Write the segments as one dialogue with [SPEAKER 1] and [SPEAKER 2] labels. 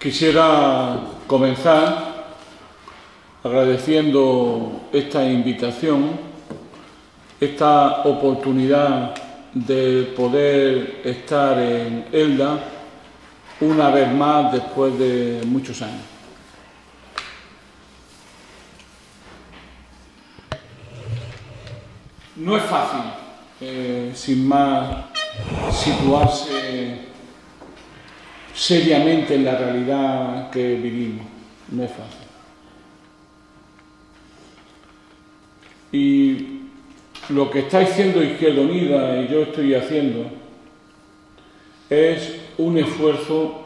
[SPEAKER 1] Quisiera comenzar agradeciendo esta invitación, esta oportunidad de poder estar en Elda una vez más después de muchos años. No es fácil, sin más, situarse seriamente en la realidad que vivimos. No es fácil. Y lo que está haciendo Izquierda Unida y yo estoy haciendo es un esfuerzo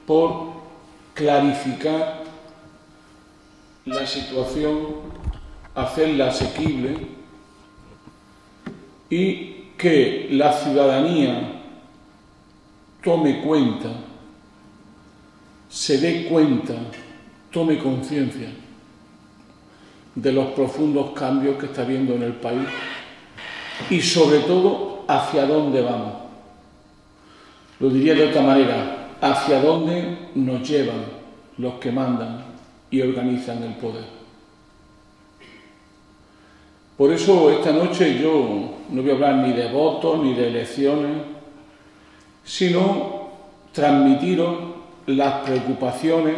[SPEAKER 1] por clarificar la situación, hacerla asequible y que la ciudadanía tome cuenta, se dé cuenta, tome conciencia de los profundos cambios que está habiendo en el país y sobre todo hacia dónde vamos. Lo diría de otra manera, hacia dónde nos llevan los que mandan y organizan el poder. Por eso esta noche yo no voy a hablar ni de votos ni de elecciones, sino transmitiros las preocupaciones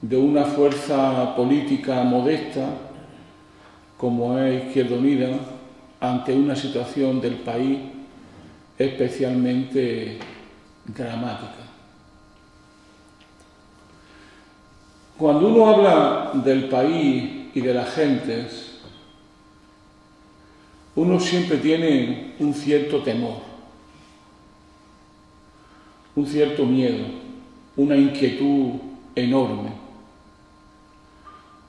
[SPEAKER 1] de una fuerza política modesta como es Izquierda Unida ante una situación del país especialmente dramática. Cuando uno habla del país y de las gentes, uno siempre tiene un cierto temor, un cierto miedo, una inquietud enorme.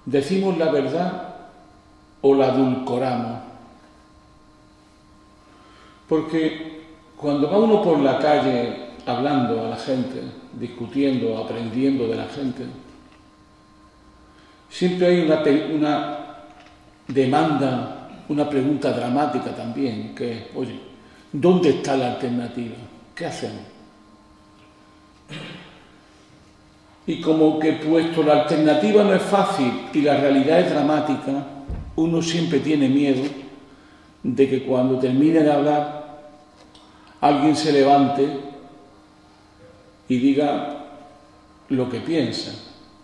[SPEAKER 1] ¿Decimos la verdad o la adulcoramos? Porque cuando va uno por la calle hablando a la gente, discutiendo, aprendiendo de la gente, siempre hay una demanda, una pregunta dramática también, que es, oye, ¿dónde está la alternativa? ¿Qué hacemos? Y como que puesto la alternativa no es fácil y la realidad es dramática, uno siempre tiene miedo de que cuando termine de hablar alguien se levante y diga lo que piensa,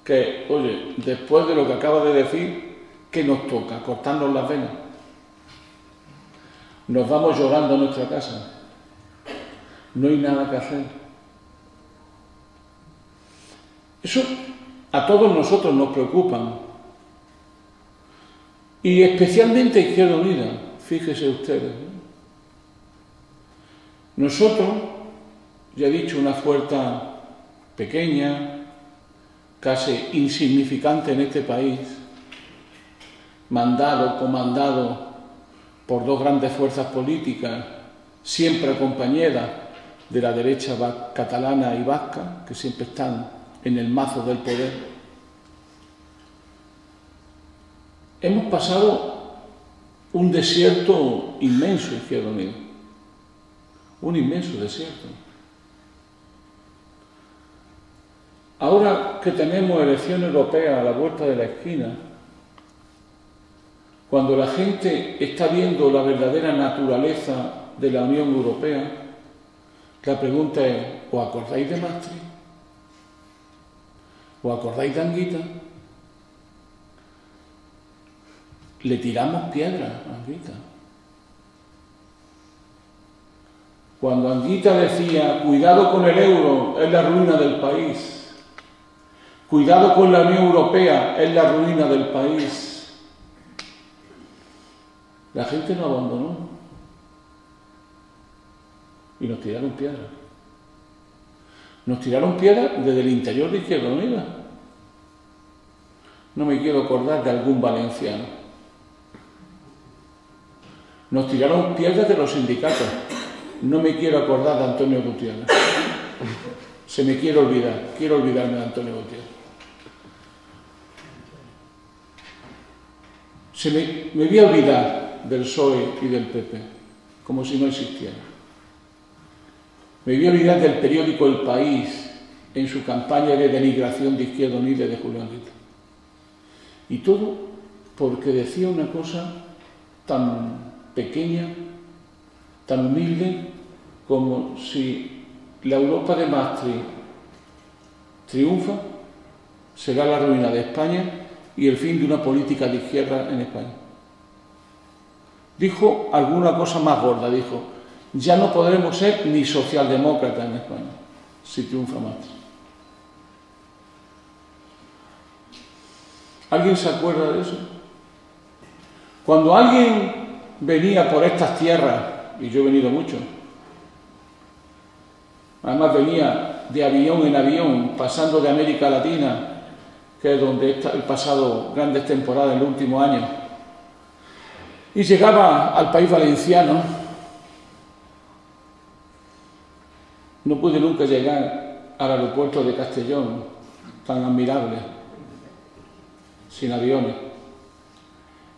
[SPEAKER 1] que, oye, después de lo que acaba de decir, ¿qué nos toca? ¿Cortarnos las venas? Nos vamos llorando a nuestra casa. No hay nada que hacer. Eso a todos nosotros nos preocupa. Y especialmente Izquierda Unida, fíjense ustedes. Nosotros, ya he dicho, una fuerza pequeña, casi insignificante en este país, comandado por dos grandes fuerzas políticas, siempre acompañadas de la derecha catalana y vasca, que siempre están en el mazo del poder. Hemos pasado un desierto inmenso, Izquierda Unida, un inmenso desierto. Ahora que tenemos elecciones europeas a la vuelta de la esquina, cuando la gente está viendo la verdadera naturaleza de la Unión Europea, la pregunta es, ¿os acordáis de Maastricht? ¿Os acordáis de Anguita? Le tiramos piedras a Anguita. Cuando Anguita decía, cuidado con el euro, es la ruina del país. Cuidado con la Unión Europea, es la ruina del país. La gente nos abandonó. Y nos tiraron piedras. Nos tiraron piedras desde el interior de Izquierda Unida. No me quiero acordar de algún valenciano. Nos tiraron piedras de los sindicatos. No me quiero acordar de Antonio Gutiérrez. Se me quiere olvidar. Quiero olvidarme de Antonio Gutiérrez. Me voy a olvidar del PSOE y del PP, como si no existiera. Me voy a olvidar del periódico El País, en su campaña de denigración de Izquierda Unida y de Julio Anguita. Y todo porque decía una cosa tan pequeña, tan humilde, como si la Europa de Maastricht triunfa, será la ruina de España y el fin de una política de izquierda en España. Dijo alguna cosa más gorda, dijo: ya no podremos ser ni socialdemócratas en España si triunfa Maastricht. ¿Alguien se acuerda de eso? Cuando alguien venía por estas tierras, y yo he venido mucho, además venía de avión en avión, pasando de América Latina, que es donde he pasado grandes temporadas en los últimos años, y llegaba al país valenciano, no pude nunca llegar al aeropuerto de Castellón, tan admirable, sin aviones,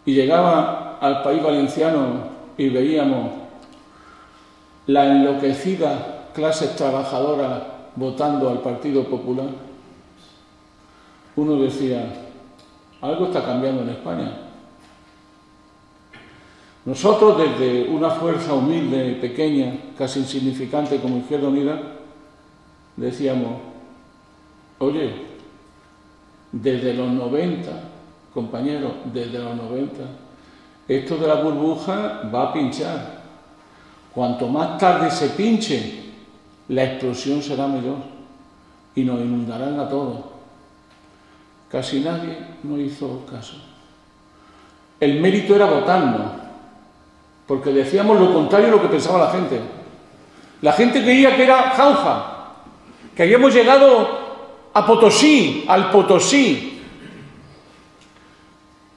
[SPEAKER 1] y llegaba al país valenciano y veíamos la enloquecida clases trabajadoras votando al Partido Popular. Uno decía: algo está cambiando en España. Nosotros, desde una fuerza humilde, pequeña, casi insignificante como Izquierda Unida, decíamos: oye, desde los 90, compañeros, desde los 90, esto de la burbuja va a pinchar. Cuanto más tarde se pinche, la explosión será mayor y nos inundarán a todos. Casi nadie nos hizo caso. El mérito era votarnos, porque decíamos lo contrario de lo que pensaba la gente. La gente creía que era jauja, que habíamos llegado a Potosí, al Potosí,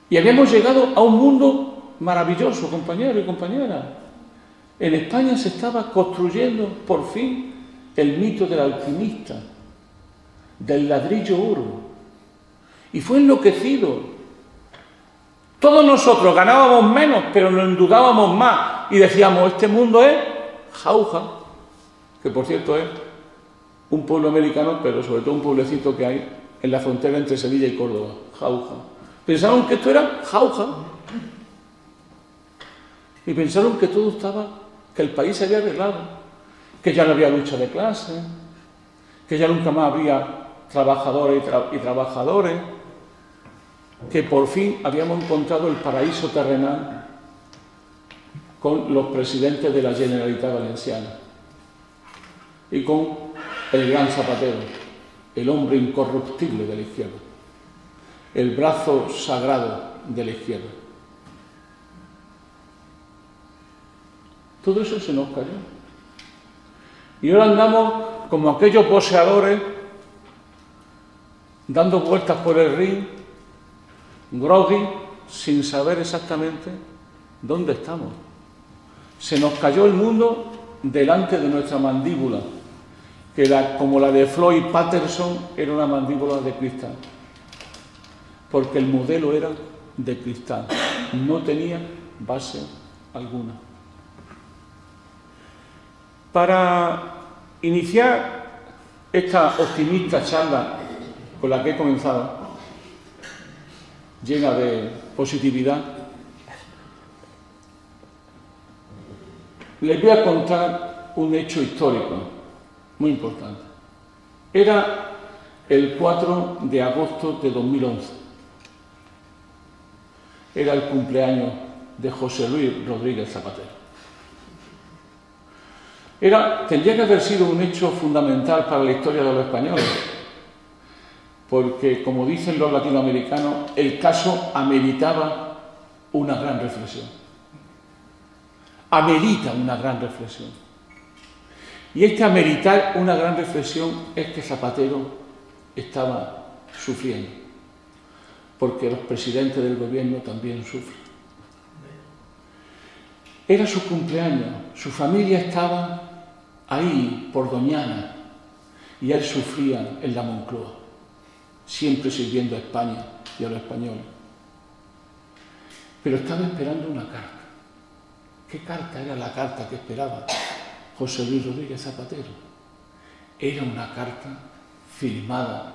[SPEAKER 1] y habíamos llegado a un mundo maravilloso, compañeros y compañeras. En España se estaba construyendo por fin el mito del alquimista, del ladrillo oro, y fue enloquecido. Todos nosotros ganábamos menos, pero nos endeudábamos más y decíamos: este mundo es jauja, que por cierto es un pueblo americano, pero sobre todo un pueblecito que hay en la frontera entre Sevilla y Córdoba, Jauja. Pensaron que esto era Jauja y pensaron que todo estaba, que el país se había arreglado, que ya no había lucha de clase, que ya nunca más habría trabajadores y trabajadores, que por fin habíamos encontrado el paraíso terrenal con los presidentes de la Generalitat Valenciana y con el gran Zapatero, el hombre incorruptible de la izquierda, el brazo sagrado de la izquierda. Todo eso se nos cayó. Y ahora andamos como aquellos boxeadores dando vueltas por el ring, groggy, sin saber exactamente dónde estamos. Se nos cayó el mundo delante de nuestra mandíbula, que como la de Floyd Patterson era una mandíbula de cristal, porque el modelo era de cristal, no tenía base alguna. Para iniciar esta optimista charla con la que he comenzado, llena de positividad, les voy a contar un hecho histórico muy importante. Era el 4 de agosto de 2011. Era el cumpleaños de José Luis Rodríguez Zapatero. Tendría que haber sido un hecho fundamental para la historia de los españoles, porque, como dicen los latinoamericanos, el caso ameritaba una gran reflexión. Amerita una gran reflexión. Y este ameritar una gran reflexión es que Zapatero estaba sufriendo, porque los presidentes del gobierno también sufren. Era su cumpleaños, su familia estaba ahí por Doñana y él sufría en la Moncloa, siempre sirviendo a España y a los españoles. Pero estaba esperando una carta. ¿Qué carta era la carta que esperaba José Luis Rodríguez Zapatero? Era una carta firmada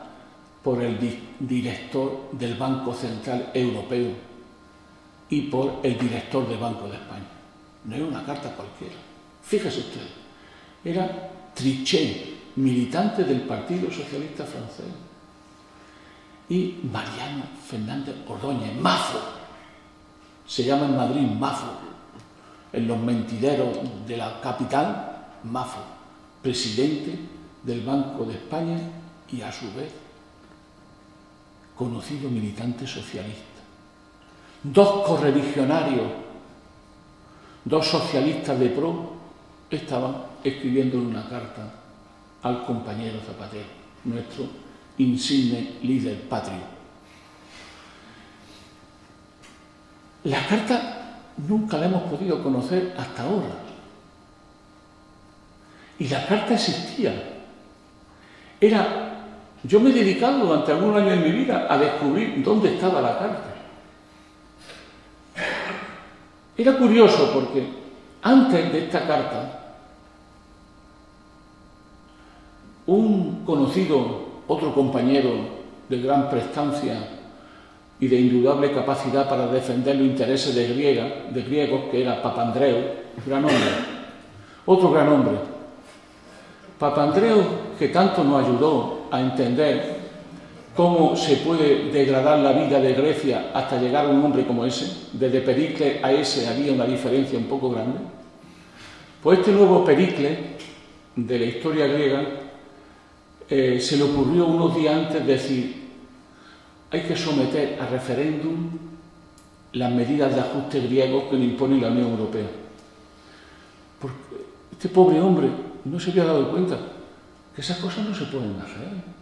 [SPEAKER 1] por el director del Banco Central Europeo y por el director del Banco de España. No era una carta cualquiera. Fíjese usted, era Trichet, militante del Partido Socialista Francés, y Mariano Fernández Ordóñez, Mafo, se llama en Madrid Mafo, en los mentideros de la capital, Mafo, presidente del Banco de España y a su vez conocido militante socialista. Dos correligionarios, dos socialistas de pro, estaban escribiéndole una carta al compañero Zapatero, nuestro insigne líder patrio. La carta nunca la hemos podido conocer hasta ahora. Y la carta existía. Yo me he dedicado durante algún año en mi vida a descubrir dónde estaba la carta. Era curioso porque antes de esta carta, un conocido, otro compañero de gran prestancia y de indudable capacidad para defender los intereses de griegos, que era Papandreou, gran hombre, otro gran hombre. Papandreou, que tanto nos ayudó a entender cómo se puede degradar la vida de Grecia hasta llegar a un hombre como ese, desde Pericles a ese había una diferencia un poco grande. Pues este nuevo Pericles de la historia griega se le ocurrió unos días antes decir: hay que someter a referéndum las medidas de ajuste griegos que le impone la Unión Europea. Porque este pobre hombre no se había dado cuenta que esas cosas no se pueden hacer.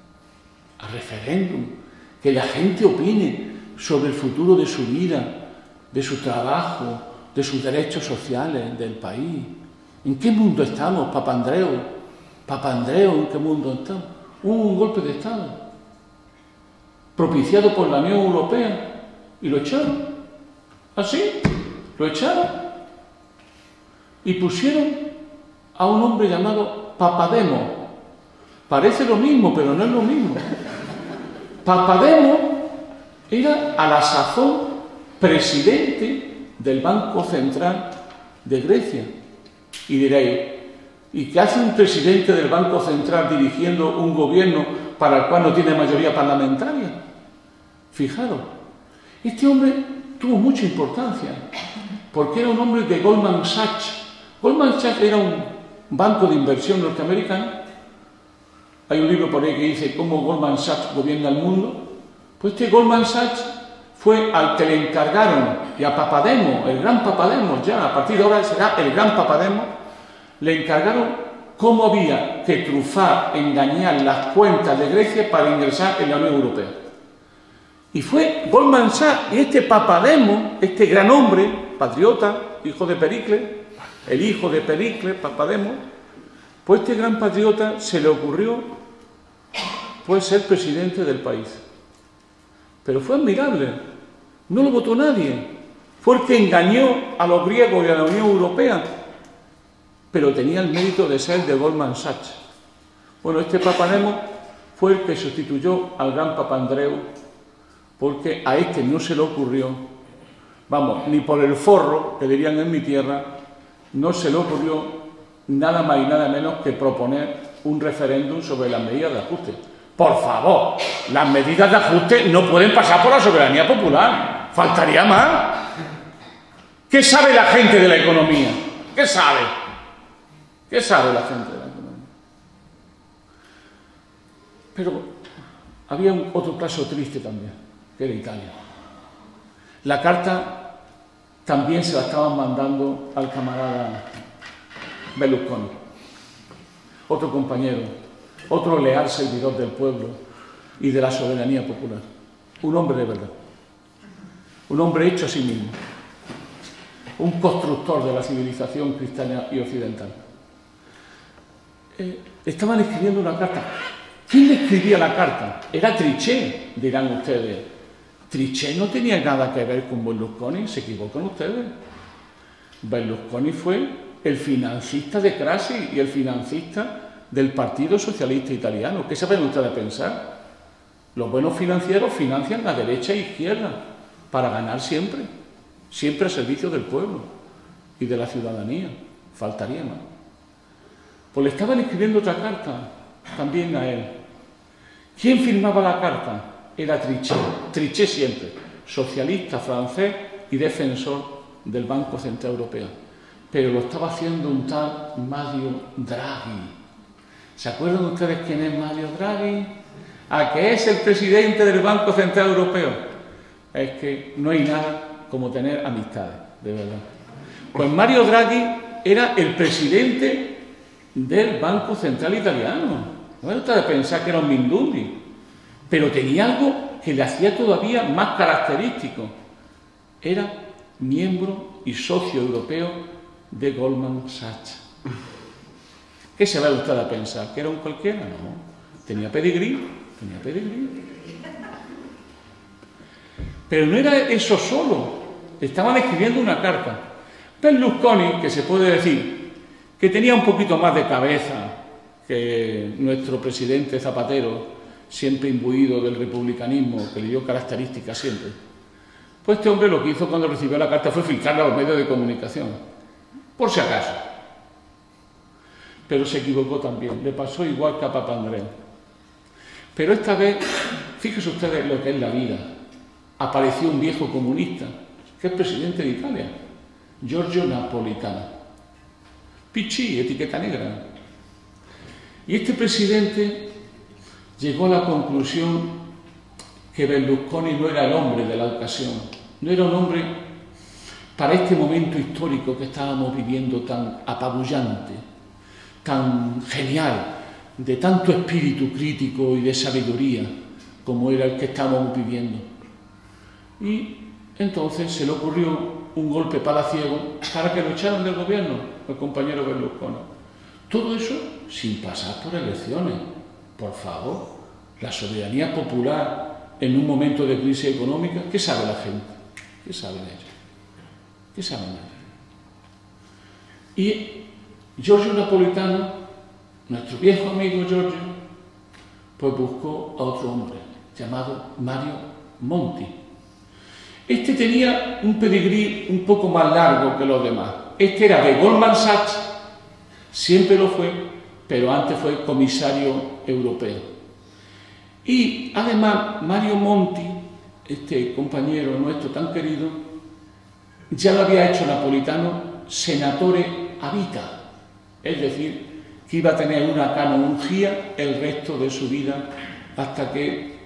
[SPEAKER 1] A referéndum, que la gente opine sobre el futuro de su vida, de su trabajo, de sus derechos sociales, del país. ¿En qué mundo estamos, Papandreou? Papandreou, ¿en qué mundo estamos? Hubo un golpe de Estado propiciado por la Unión Europea y lo echaron. ¿Así? Lo echaron y pusieron a un hombre llamado Papademos. Parece lo mismo, pero no es lo mismo. Papademos era a la sazón presidente del Banco Central de Grecia. Y diréis, ¿y qué hace un presidente del Banco Central dirigiendo un gobierno para el cual no tiene mayoría parlamentaria? Fijaros, este hombre tuvo mucha importancia porque era un hombre de Goldman Sachs. Goldman Sachs era un banco de inversión norteamericano. Hay un libro por ahí que dice cómo Goldman Sachs gobierna el mundo. Pues este Goldman Sachs fue al que le encargaron, y a Papademos, el gran Papademos, ya a partir de ahora será el gran Papademos, le encargaron cómo había que trufar, engañar las cuentas de Grecia para ingresar en la Unión Europea. Y fue Goldman Sachs y este Papademos, este gran hombre, patriota, hijo de Pericles, el hijo de Pericles, Papademos, pues este gran patriota se le ocurrió pues ser presidente del país. Pero fue admirable, no lo votó nadie, fue el que engañó a los griegos y a la Unión Europea, pero tenía el mérito de ser de Goldman Sachs. Bueno, este Papademos fue el que sustituyó al gran Papandreou, porque a este no se le ocurrió, vamos, ni por el forro, que dirían en mi tierra, no se le ocurrió nada más y nada menos que proponer un referéndum sobre las medidas de ajuste. Por favor, las medidas de ajuste no pueden pasar por la soberanía popular. Faltaría más. ¿Qué sabe la gente de la economía? ¿Qué sabe? ¿Qué sabe la gente de la economía? Pero había otro caso triste también, que era Italia. La carta también se la estaban mandando al camarada Berlusconi, otro compañero, otro leal servidor del pueblo y de la soberanía popular. Un hombre de verdad, un hombre hecho a sí mismo, un constructor de la civilización cristiana y occidental. Estaban escribiendo una carta. ¿Quién le escribía la carta? Era Trichet, dirán ustedes. Trichet no tenía nada que ver con Berlusconi, se equivocan ustedes. Berlusconi fue el financista de Craxi y el financista del Partido Socialista Italiano. ¿Qué saben ustedes pensar? Los buenos financieros financian la derecha e izquierda para ganar siempre, siempre al servicio del pueblo y de la ciudadanía. Faltaría más. Pues le estaban escribiendo otra carta también a él. ¿Quién firmaba la carta? Era Trichet. Trichet siempre, socialista francés y defensor del Banco Central Europeo. Pero lo estaba haciendo un tal Mario Draghi. ¿Se acuerdan ustedes quién es Mario Draghi? ¿A que es el presidente del Banco Central Europeo? Es que no hay nada como tener amistades, de verdad. Pues Mario Draghi era el presidente del Banco Central Italiano. No es de pensar que era un mindundi, pero tenía algo que le hacía todavía más característico. Era miembro y socio europeo de Goldman Sachs. ¿Qué se va usted a pensar? ¿Que era un cualquiera? No, tenía pedigrí, tenía pedigrí. Pero no era eso solo, estaban escribiendo una carta. Berlusconi, que se puede decir que tenía un poquito más de cabeza que nuestro presidente Zapatero, siempre imbuido del republicanismo, que le dio características siempre, pues este hombre lo que hizo cuando recibió la carta fue filtrarla a los medios de comunicación, por si acaso. Pero se equivocó también, le pasó igual que a Papandreou. Pero esta vez, fíjense ustedes lo que es la vida, apareció un viejo comunista, que es presidente de Italia, Giorgio Napolitano. Pichí, etiqueta negra. Y este presidente llegó a la conclusión que Berlusconi no era el hombre de la ocasión, no era un hombre para este momento histórico que estábamos viviendo tan apabullante, tan genial, de tanto espíritu crítico y de sabiduría como era el que estábamos viviendo. Y entonces se le ocurrió un golpe palaciego para que lo echaran del gobierno, el compañero Berlusconi. Todo eso sin pasar por elecciones. Por favor, la soberanía popular en un momento de crisis económica, ¿qué sabe la gente? ¿Qué saben ellos? ¿Qué saben ellos? Y Giorgio Napolitano, nuestro viejo amigo Giorgio, pues buscó a otro hombre llamado Mario Monti. Este tenía un pedigrí un poco más largo que los demás. Este era de Goldman Sachs, siempre lo fue, pero antes fue comisario europeo. Y además Mario Monti, este compañero nuestro tan querido, ya lo había hecho Napolitano senatore a vita, es decir, que iba a tener una canonjía el resto de su vida hasta que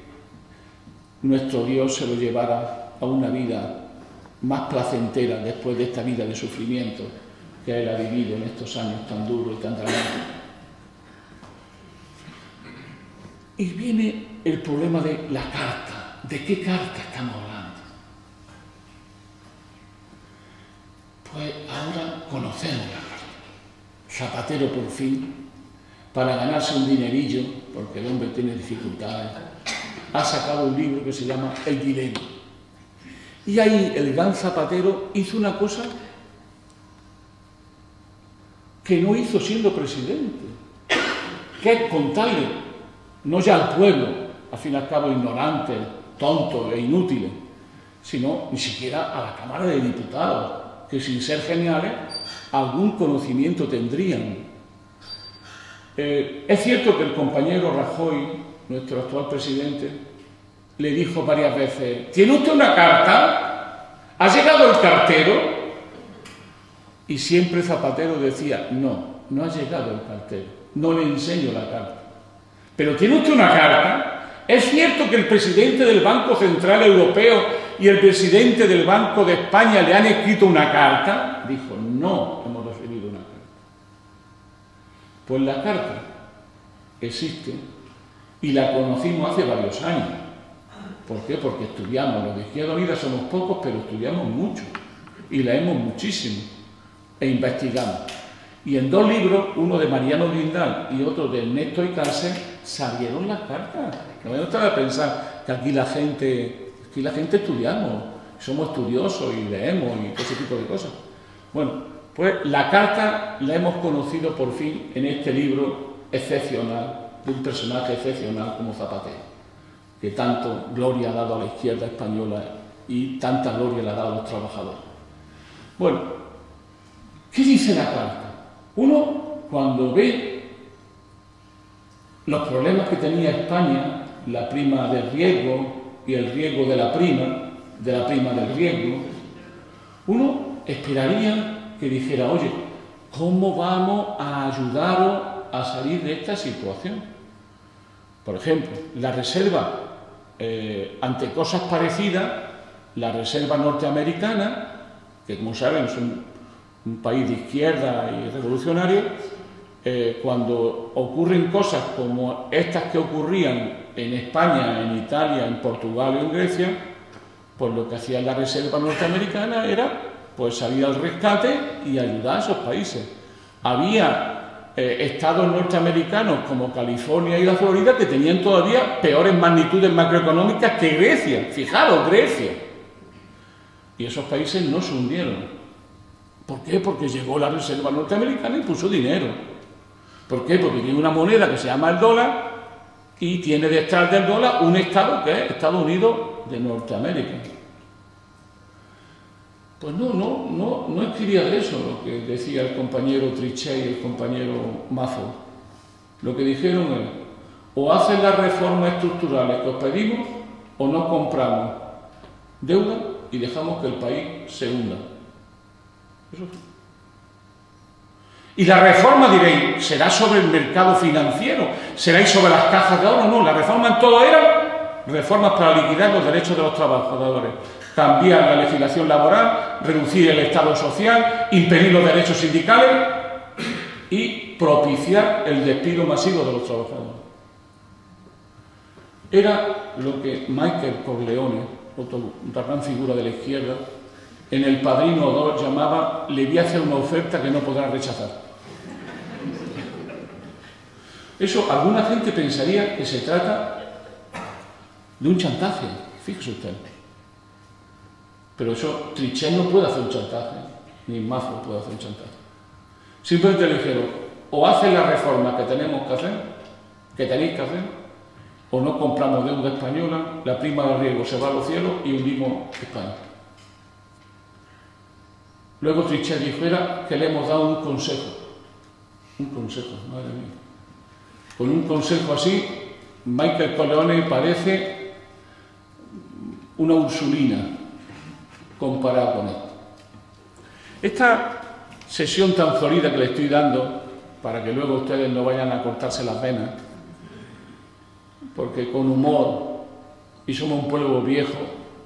[SPEAKER 1] nuestro Dios se lo llevara a una vida más placentera después de esta vida de sufrimiento que él ha vivido en estos años tan duros y tan dramáticos. Y viene el problema de la carta. ¿De qué carta estamos hablando? Pues ahora conocemos la carta. Zapatero por fin, para ganarse un dinerillo, porque el hombre tiene dificultades, ha sacado un libro que se llama El Dilema. Y ahí el gran Zapatero hizo una cosa que no hizo siendo presidente, que es contarle, no ya al pueblo, al fin y al cabo ignorantes, tontos e inútiles, sino ni siquiera a la Cámara de Diputados, que sin ser geniales, algún conocimiento tendrían. Es cierto que el compañero Rajoy, nuestro actual presidente, le dijo varias veces: ¿tiene usted una carta? ¿Ha llegado el cartero? Y siempre Zapatero decía: no, no ha llegado el cartero, no le enseño la carta. ¿Pero tiene usted una carta? ¿Es cierto que el presidente del Banco Central Europeo y el presidente del Banco de España le han escrito una carta? Dijo: no, hemos recibido una carta. Pues la carta existe y la conocimos hace varios años. ¿Por qué? Porque estudiamos. Los de Izquierda Unida somos pocos, pero estudiamos mucho y leemos muchísimo e investigamos. Y en dos libros, uno de Mariano Grindal y otro de Ernesto Icarce, salieron las cartas. No me gusta pensar que aquí la gente estudiamos, somos estudiosos y leemos y todo ese tipo de cosas. Bueno, pues la carta la hemos conocido por fin en este libro excepcional, de un personaje excepcional como Zapatero, que tanto gloria ha dado a la izquierda española y tanta gloria le ha dado a los trabajadores. Bueno, ¿qué dice la carta? Uno, cuando ve los problemas que tenía España, la prima del riesgo y el riesgo de la prima del riesgo, uno esperaría que dijera, oye, ¿cómo vamos a ayudaros a salir de esta situación? Por ejemplo, la reserva, ante cosas parecidas, la reserva norteamericana, que como saben es un país de izquierda y revolucionario, cuando ocurren cosas como estas que ocurrían en España, en Italia, en Portugal y en Grecia, pues lo que hacía la reserva norteamericana era pues salir al rescate y ayudar a esos países. Había estados norteamericanos como California y la Florida que tenían todavía peores magnitudes macroeconómicas que Grecia. Fijaros, Grecia. Y esos países no se hundieron. ¿Por qué? Porque llegó la reserva norteamericana y puso dinero. ¿Por qué? Porque tiene una moneda que se llama el dólar y tiene detrás del dólar un estado que es Estados Unidos de Norteamérica. Pues no escribía de eso lo que decía el compañero Trichet y el compañero Mazo. Lo que dijeron es, o hacen las reformas estructurales que os pedimos, o no compramos deuda y dejamos que el país se hunda. Eso es. Y la reforma, diréis, ¿será sobre el mercado financiero? ¿Será sobre las cajas de ahorro? No, la reforma en todo era reformas para liquidar los derechos de los trabajadores, cambiar la legislación laboral, reducir el Estado social, impedir los derechos sindicales y propiciar el despido masivo de los trabajadores. Era lo que Michael Corleone, otra gran figura de la izquierda, en El Padrino 2 llamaba, le voy a hacer una oferta que no podrá rechazar. Eso, alguna gente pensaría que se trata de un chantaje, fíjese usted. Pero eso, Trichet no puede hacer un chantaje, ni Mazo puede hacer un chantaje. Simplemente le dijeron, o hacen la reforma que tenemos que hacer, que tenéis que hacer, o no compramos deuda española, la prima de riesgo se va a los cielos y hundimos España. Luego Trichet dijo que le hemos dado un consejo, madre mía. Con un consejo así, Michael Corleone parece una Ursulina comparado con él. Esta sesión tan florida que le estoy dando, para que luego ustedes no vayan a cortarse las venas, porque con humor, y somos un pueblo viejo,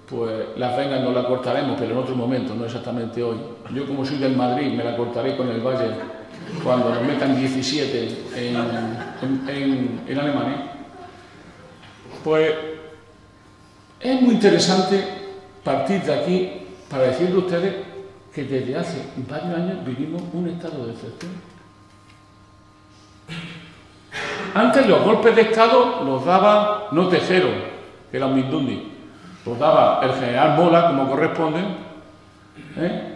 [SPEAKER 1] pues las venas no las cortaremos, pero en otro momento, no exactamente hoy. Yo, como soy del Madrid, me la cortaré con el Valle cuando nos metan 17 en Alemania. Pues es muy interesante partir de aquí para decirle a ustedes que desde hace varios años vivimos un estado de excepción. Antes los golpes de Estado los daba no Tejero, que era un Mindundi, los daba el general Mola, como corresponde,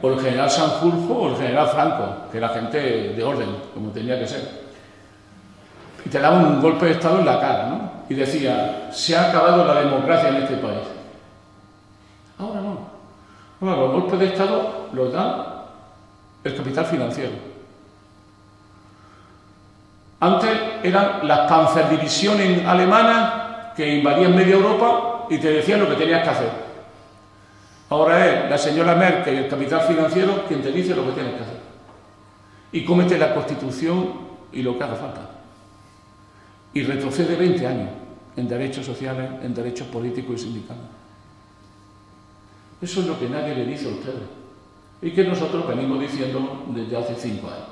[SPEAKER 1] o el general Sanjurjo o el general Franco, que era gente de orden, como tenía que ser. Y te daban un golpe de Estado en la cara, ¿no? Y decía, se ha acabado la democracia en este país. Ahora no. Ahora los golpes de Estado los da el capital financiero. Antes eran las panzerdivisiones alemanas que invadían media Europa y te decían lo que tenías que hacer. Ahora es la señora Merkel y el capital financiero quien te dice lo que tienes que hacer. Y cómete la Constitución y lo que haga falta. Y retrocede 20 años en derechos sociales, en derechos políticos y sindicales. Eso es lo que nadie le dice a ustedes. Y que nosotros venimos diciéndolo desde hace 5 años.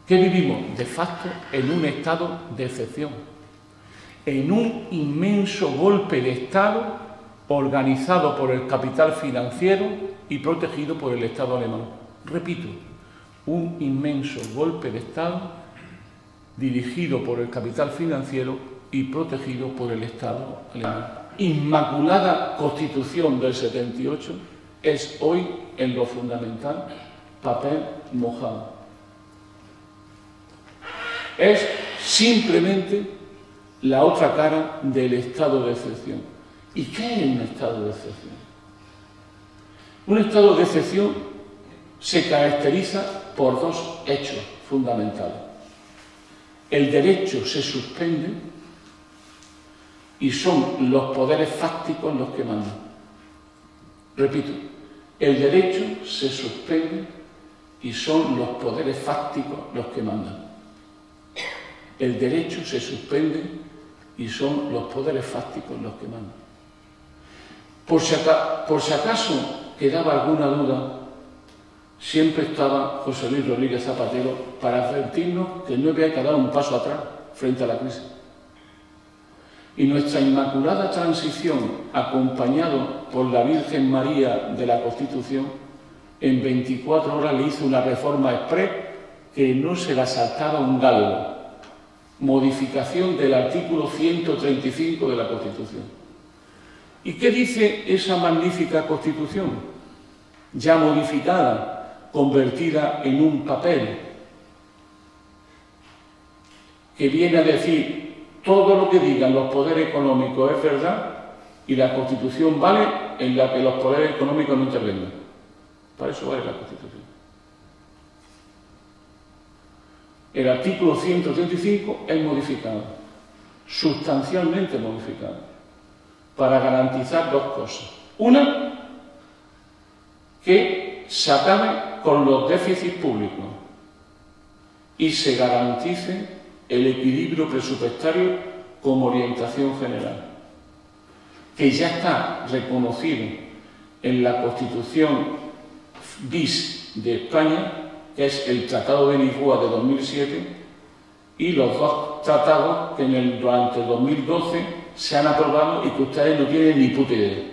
[SPEAKER 1] Que vivimos de facto en un estado de excepción. En un inmenso golpe de Estado organizado por el capital financiero y protegido por el Estado alemán. Repito, un inmenso golpe de Estado dirigido por el capital financiero y protegido por el Estado alemán. Inmaculada Constitución del 78 es hoy, en lo fundamental, papel mojado. Es simplemente la otra cara del estado de excepción. ¿Y qué es un estado de excepción? Un estado de excepción se caracteriza por dos hechos fundamentales. El derecho se suspende y son los poderes fácticos los que mandan. Repito, el derecho se suspende y son los poderes fácticos los que mandan. El derecho se suspende y son los poderes fácticos los que mandan. Por si acaso quedaba alguna duda, siempre estaba José Luis Rodríguez Zapatero para advertirnos que no había que dar un paso atrás frente a la crisis. Y nuestra inmaculada transición, acompañado por la Virgen María de la Constitución, en 24 horas le hizo una reforma exprés que no se la saltaba un galgo. Modificación del artículo 135 de la Constitución. ¿Y qué dice esa magnífica Constitución? Ya modificada, convertida en un papel, que viene a decir todo lo que digan los poderes económicos es verdad y la Constitución vale en la que los poderes económicos no intervengan. Para eso vale la Constitución. El artículo 135 es modificado, sustancialmente modificado, para garantizar dos cosas. Una, que se acabe con los déficits públicos y se garantice el equilibrio presupuestario como orientación general, que ya está reconocido en la Constitución bis de España, que es el Tratado de Lisboa de 2007, y los dos tratados que durante el 2012 se han aprobado y que ustedes no tienen ni puta idea,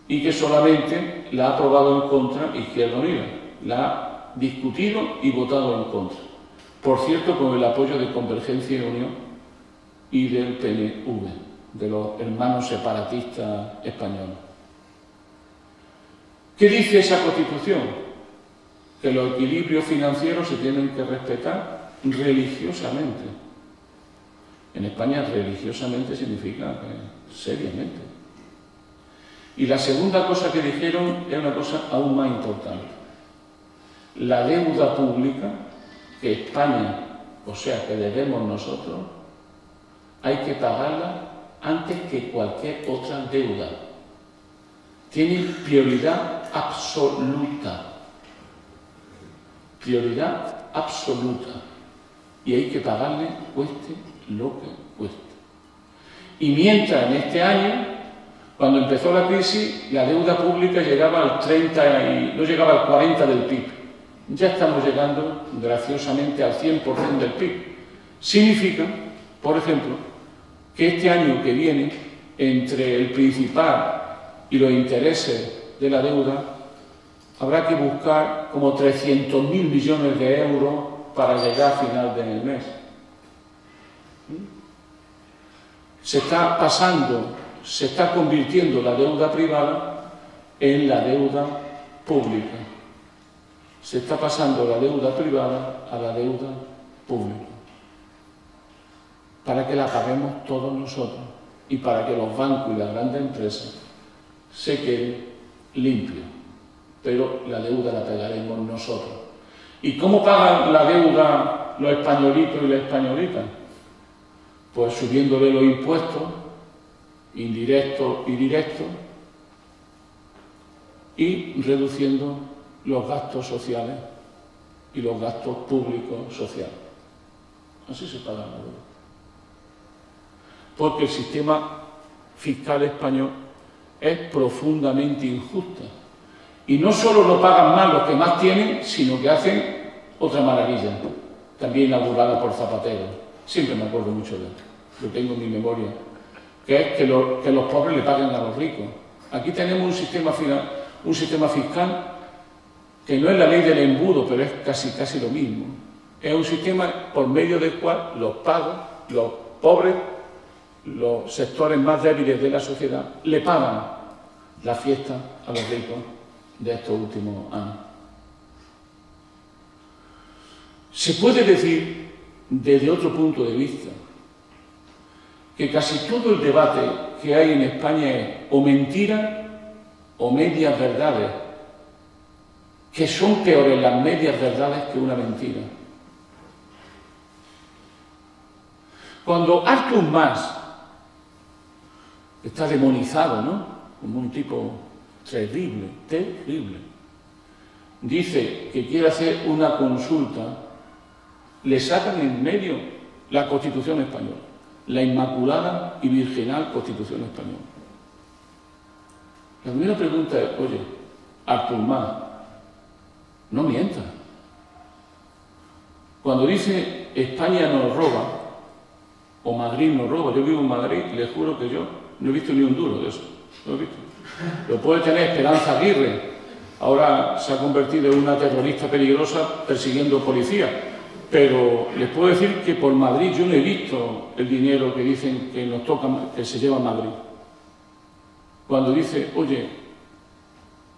[SPEAKER 1] y que solamente la ha aprobado en contra Izquierda Unida, la ha discutido y votado en contra. Por cierto, con el apoyo de Convergencia y Unión y del PNV, de los hermanos separatistas españoles. ¿Qué dice esa Constitución? Que los equilibrios financieros se tienen que respetar religiosamente. En España religiosamente significa seriamente. Y la segunda cosa que dijeron es una cosa aún más importante. La deuda pública que España, o sea, que debemos nosotros, hay que pagarla antes que cualquier otra deuda. Tiene prioridad absoluta. Prioridad absoluta. Y hay que pagarle cueste lo que cueste. Y mientras en este año, cuando empezó la crisis, la deuda pública llegaba al 30 y no llegaba al 40 del PIB. Ya estamos llegando, graciosamente, al 100% del PIB. Significa, por ejemplo, que este año que viene, entre el principal y los intereses de la deuda, habrá que buscar como 300.000 millones de euros para llegar a final del mes. Se está convirtiendo la deuda privada en la deuda pública. Se está pasando la deuda privada a la deuda pública. Para que la paguemos todos nosotros y para que los bancos y las grandes empresas se queden limpios. Pero la deuda la pagaremos nosotros. ¿Y cómo pagan la deuda los españolitos y las españolitas? Pues subiéndole los impuestos, indirectos y directos, y reduciendo los gastos sociales y los gastos públicos sociales. Así se paga la deuda. Porque el sistema fiscal español es profundamente injusto. Y no solo lo pagan más los que más tienen, sino que hacen otra maravilla, también inaugurada por Zapatero. Siempre me acuerdo mucho de él, lo tengo en mi memoria, que es que los pobres le paguen a los ricos. Aquí tenemos un sistema fiscal que no es la ley del embudo, pero es casi lo mismo. Es un sistema por medio del cual los pagos, los pobres, los sectores más débiles de la sociedad, le pagan la fiesta a los ricos de estos últimos años. Se puede decir desde otro punto de vista, que casi todo el debate que hay en España es o mentira o medias verdades, que son peores las medias verdades que una mentira. Cuando Artur Mas está demonizado, ¿no?, como un tipo terrible, dice que quiere hacer una consulta, le sacan en medio la Constitución española, la Inmaculada y Virginal Constitución española. La primera pregunta es, oye, Artur Mas, no mientas. Cuando dice España nos roba, o Madrid nos roba, yo vivo en Madrid y le juro que yo no he visto ni un duro de eso, no he visto. Lo puede tener Esperanza Aguirre, ahora se ha convertido en una terrorista peligrosa persiguiendo policías, pero les puedo decir que por Madrid yo no he visto el dinero que dicen que nos toca, que se lleva a Madrid. Cuando dice, oye,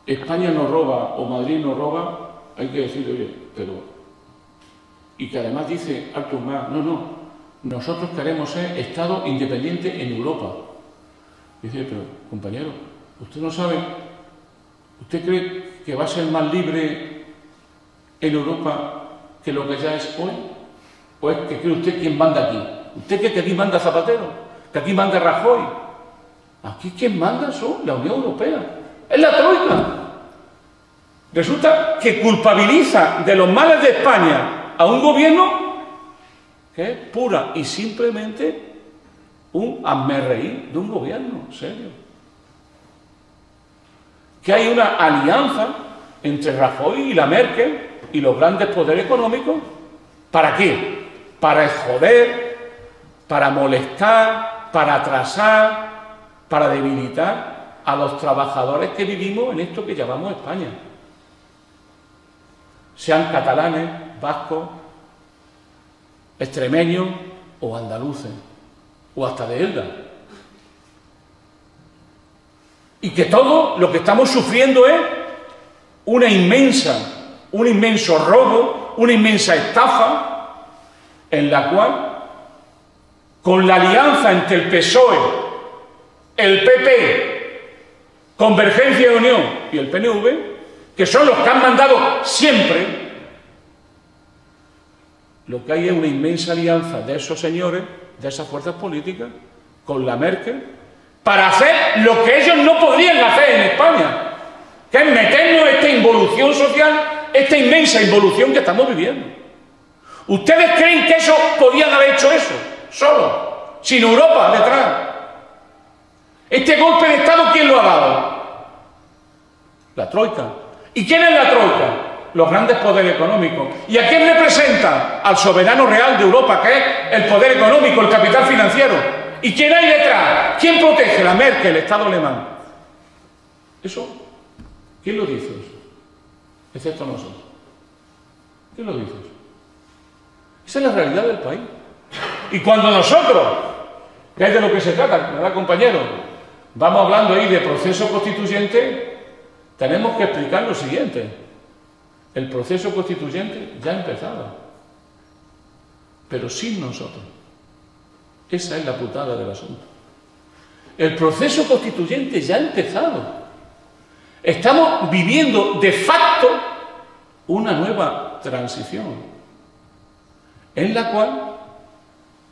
[SPEAKER 1] España nos roba o Madrid nos roba, hay que decir, oye, pero... Y que además dice Artur Mas, no, nosotros queremos ser Estado independiente en Europa. Dice, pero compañero, usted no sabe, ¿usted cree que va a ser más libre en Europa que lo que ya es hoy? ¿O es que cree usted quién manda aquí? ¿Usted cree que aquí manda Zapatero? ¿Que aquí manda Rajoy? Aquí quien manda son la Unión Europea, es la Troika. Resulta que culpabiliza de los males de España a un gobierno que es pura y simplemente un hazmerreír de un gobierno serio. Que hay una alianza entre Rajoy y la Merkel y los grandes poderes económicos. ¿Para qué? Para joder, para molestar, para atrasar, para debilitar a los trabajadores que vivimos en esto que llamamos España. Sean catalanes, vascos, extremeños o andaluces, o hasta de Elda. Y que todo lo que estamos sufriendo es un inmenso robo, una inmensa estafa, en la cual, con la alianza entre el PSOE, el PP, Convergencia y Unión y el PNV, que son los que han mandado siempre, lo que hay es una inmensa alianza de esos señores, de esas fuerzas políticas, con la Merkel, para hacer lo que ellos no podrían hacer en España, que es meternos esta involución social, esta inmensa involución que estamos viviendo. ¿Ustedes creen que eso podían haber hecho eso, solo, sin Europa detrás? Este golpe de Estado, ¿quién lo ha dado? La Troika. ¿Y quién es la Troika? Los grandes poderes económicos. ¿Y a quién representa? Al soberano real de Europa, que es el poder económico, el capital financiero. ¿Y quién hay detrás? ¿Quién protege? La Merkel, el Estado alemán. ¿Eso? ¿Quién lo dice eso? Excepto nosotros. ¿Quién lo dice eso? Esa es la realidad del país. Y cuando nosotros, que es de lo que se trata, ¿verdad, compañero? Vamos hablando ahí de proceso constituyente, tenemos que explicar lo siguiente. El proceso constituyente ya ha empezado, pero sin nosotros. Esa es la putada del asunto. El proceso constituyente ya ha empezado. Estamos viviendo de facto una nueva transición, en la cual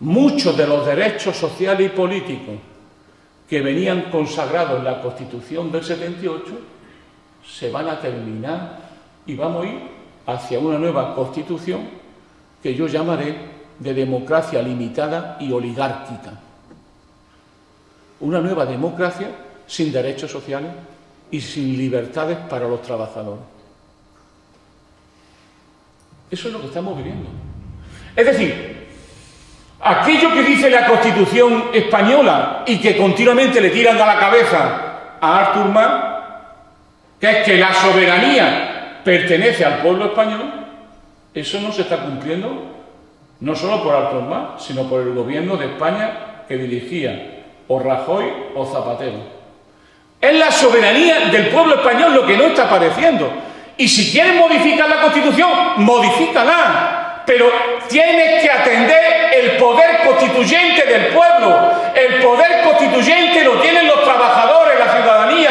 [SPEAKER 1] muchos de los derechos sociales y políticos que venían consagrados en la Constitución del 78 se van a terminar y vamos a ir hacia una nueva Constitución que yo llamaré de democracia limitada y oligárquica. Una nueva democracia sin derechos sociales y sin libertades para los trabajadores. Eso es lo que estamos viviendo. Es decir, aquello que dice la Constitución española y que continuamente le tiran a la cabeza a Artur Mas, que es que la soberanía pertenece al pueblo español, eso no se está cumpliendo no solo por Artur Mas, sino por el gobierno de España que dirigía o Rajoy o Zapatero. Es la soberanía del pueblo español lo que no está apareciendo. Y si quieren modificar la Constitución, modifícala. pero tienes que atender el poder constituyente del pueblo. El poder constituyente lo tienen los trabajadores, la ciudadanía.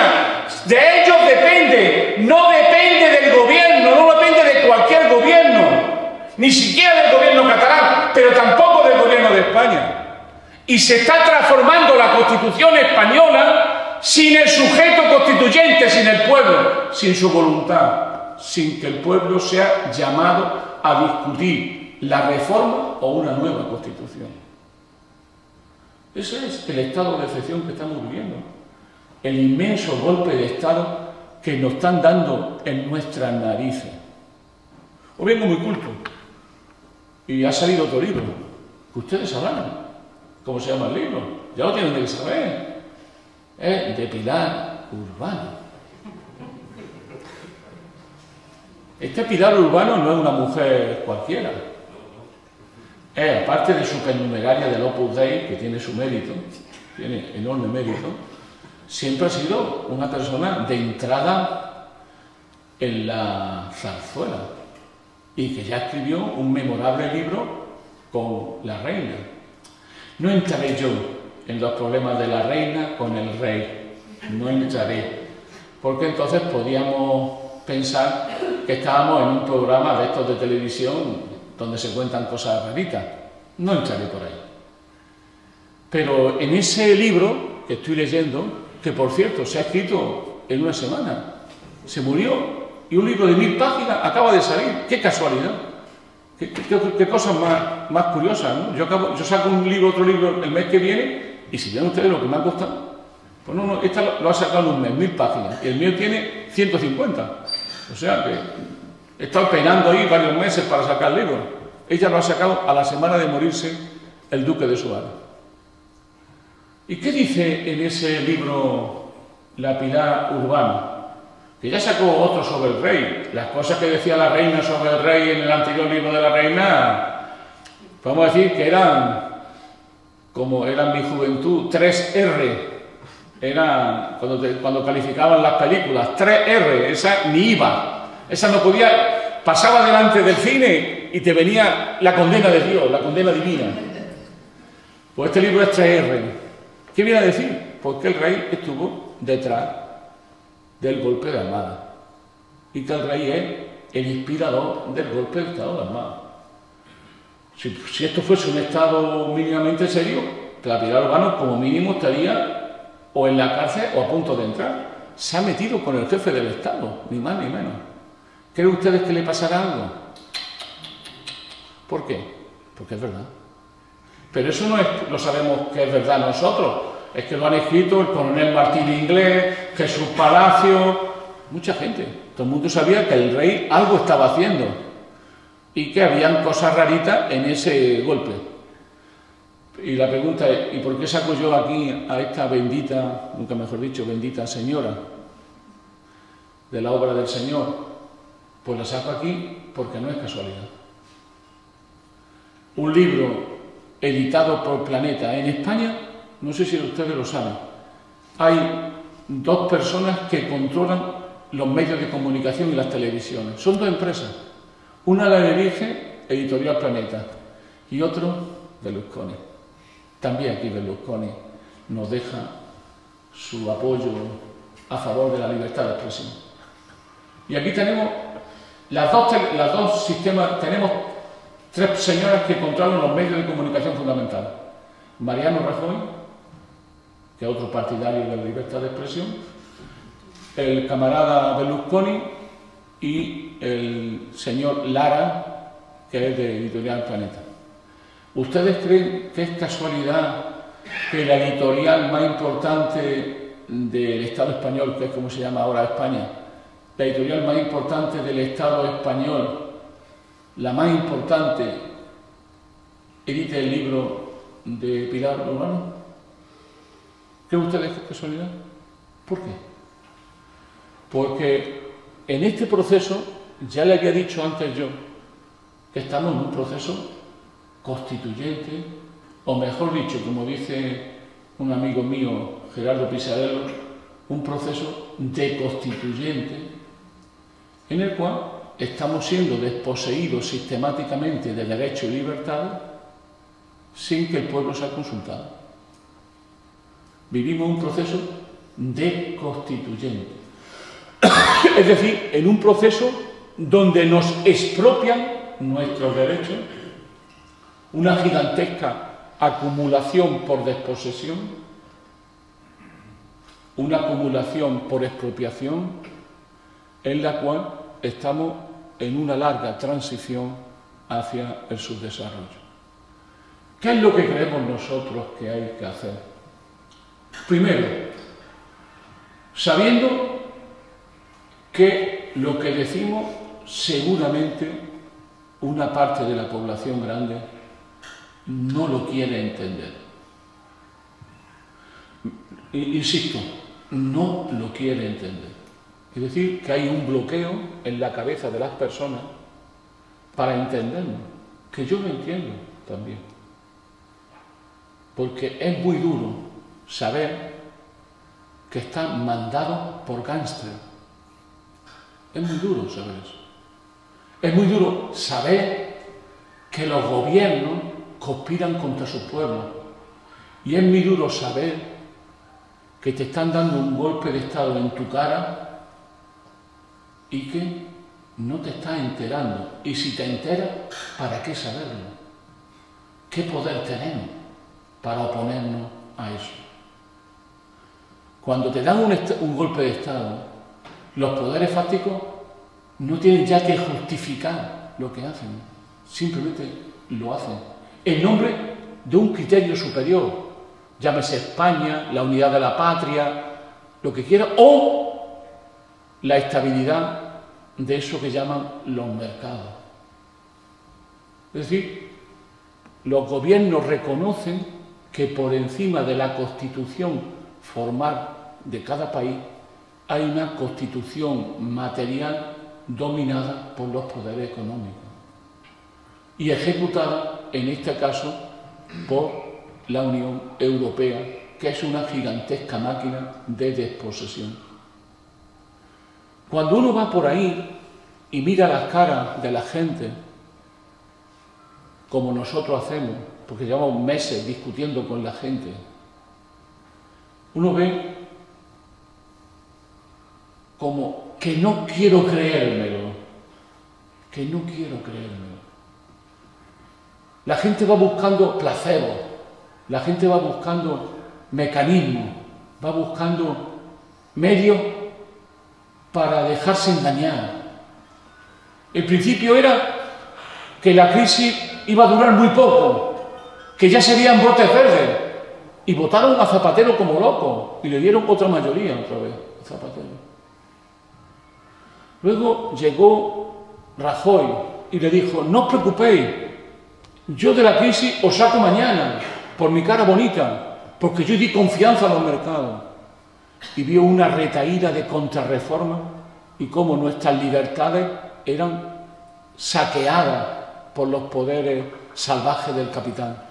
[SPEAKER 1] De ellos depende, no depende del gobierno, no depende de cualquier gobierno, ni siquiera del gobierno catalán, pero tampoco del gobierno de España. Y se está transformando la Constitución española sin el sujeto constituyente, sin el pueblo, sin su voluntad, sin que el pueblo sea llamado a discutir la reforma o una nueva Constitución. Ese es el estado de excepción que estamos viviendo. El inmenso golpe de Estado que nos están dando en nuestras narices. Os vengo muy culto. Y ha salido otro libro, que ustedes sabrán cómo se llama el libro. Ya lo tienen que saber. Es de Pilar Urbano. Este Pilar Urbano no es una mujer cualquiera. Aparte de su supernumeraria del Opus Dei, que tiene su mérito, tiene enorme mérito, siempre ha sido una persona de entrada en la zarzuela y que ya escribió un memorable libro con la reina. No entraré yo en los problemas de la reina con el rey, no entraré, porque entonces podíamos pensar que estábamos en un programa de estos de televisión donde se cuentan cosas raritas. No entraré por ahí. Pero en ese libro que estoy leyendo, que por cierto se ha escrito en una semana, se murió, y un libro de 1000 páginas acaba de salir. ¡Qué casualidad! Qué cosas más curiosas, ¿no? Yo saco un libro, otro libro el mes que viene, y si ven ustedes lo que me ha costado, pues no, esta lo ha sacado en un mes, 1000 páginas, y el mío tiene 150. O sea que he estado penando ahí varios meses para sacar el libro. Ella lo ha sacado a la semana de morirse el duque de Suárez. ¿Y qué dice en ese libro la Pilar Urbano? Que ya sacó otro sobre el rey. Las cosas que decía la reina sobre el rey en el anterior libro de la reina, podemos decir que eran, como era en mi juventud, 3R. Era cuando calificaban las películas, 3R, esa ni iba. Esa no podía, pasaba delante del cine y te venía la condena de Dios, la condena divina. Pues este libro es 3R. ¿Qué viene a decir? Pues que el rey estuvo detrás del golpe de Armada y que el rey es el inspirador del golpe de Estado de Armada. Si esto fuese un Estado mínimamente serio, la Pilar Urbano como mínimo estaría o en la cárcel o a punto de entrar. Se ha metido con el jefe del Estado, ni más ni menos. ¿Creen ustedes que le pasará algo? ¿Por qué? Porque es verdad. Pero eso no es, lo sabemos que es verdad nosotros, es que lo han escrito el coronel Martín Inglés, Jesús Palacio, mucha gente. Todo el mundo sabía que el rey algo estaba haciendo y que habían cosas raritas en ese golpe. Y la pregunta es, ¿y por qué saco yo aquí a esta bendita, nunca mejor dicho, bendita señora de la obra del Señor? Pues la saco aquí porque no es casualidad. Un libro editado por Planeta en España, no sé si ustedes lo saben, hay 2 personas que controlan los medios de comunicación y las televisiones. Son 2 empresas. Una la dirige Editorial Planeta y otro Berlusconi. También aquí Berlusconi nos deja su apoyo a favor de la libertad de expresión. Y aquí tenemos las dos sistemas, tenemos 3 señoras que controlan los medios de comunicación fundamentales. Mariano Rajoy, que es otro partidario de la libertad de expresión, el camarada Berlusconi y el señor Lara, que es de Editorial Planeta. ¿Ustedes creen que es casualidad que la editorial más importante del Estado español, que es como se llama ahora España, la editorial más importante del Estado español, la más importante, edite el libro de Pilar Urbano? ¿Creen ustedes que es casualidad? ¿Por qué? Porque en este proceso, ya le había dicho antes yo, que estamos en un proceso constituyente, o mejor dicho, como dice un amigo mío, Gerardo Pisarello, un proceso deconstituyente, en el cual estamos siendo desposeídos sistemáticamente de derechos y libertades sin que el pueblo sea consultado. Vivimos un proceso deconstituyente. Es decir, en un proceso donde nos expropian nuestros derechos, una gigantesca acumulación por desposesión, una acumulación por expropiación, en la cual estamos en una larga transición hacia el subdesarrollo. ¿Qué es lo que creemos nosotros que hay que hacer? Primero, sabiendo que lo que decimos seguramente una parte de la población grande no lo quiere entender. Insisto, no lo quiere entender. Es decir, que hay un bloqueo en la cabeza de las personas para entenderlo, que yo lo entiendo también. Porque es muy duro saber que están mandados por gángsters. Es muy duro saber eso. Es muy duro saber que los gobiernos conspiran contra sus pueblos. Y es muy duro saber que te están dando un golpe de Estado en tu cara y que no te estás enterando. Y si te enteras, ¿para qué saberlo? ¿Qué poder tenemos para oponernos a eso? Cuando te dan un golpe de Estado, los poderes fácticos no tienen ya que justificar lo que hacen, simplemente lo hacen, en nombre de un criterio superior, llámese España, la unidad de la patria, lo que quiera, o la estabilidad de eso que llaman los mercados. Es decir, los gobiernos reconocen que por encima de la constitución formal de cada país hay una constitución material dominada por los poderes económicos y ejecutada, en este caso, por la Unión Europea, que es una gigantesca máquina de desposesión. Cuando uno va por ahí y mira las caras de la gente, como nosotros hacemos, porque llevamos meses discutiendo con la gente, uno ve como que no quiero creérmelo, que no quiero creérmelo. La gente va buscando placebo, la gente va buscando mecanismos, va buscando medios para dejarse engañar. El principio era que la crisis iba a durar muy poco, que ya serían brotes verdes, y votaron a Zapatero como loco, y le dieron otra mayoría otra vez a Zapatero. Luego llegó Rajoy y le dijo: no os preocupéis, yo de la crisis os saco mañana, por mi cara bonita, porque yo di confianza a los mercados. Y vio una retahíla de contrarreforma y cómo nuestras libertades eran saqueadas por los poderes salvajes del capital.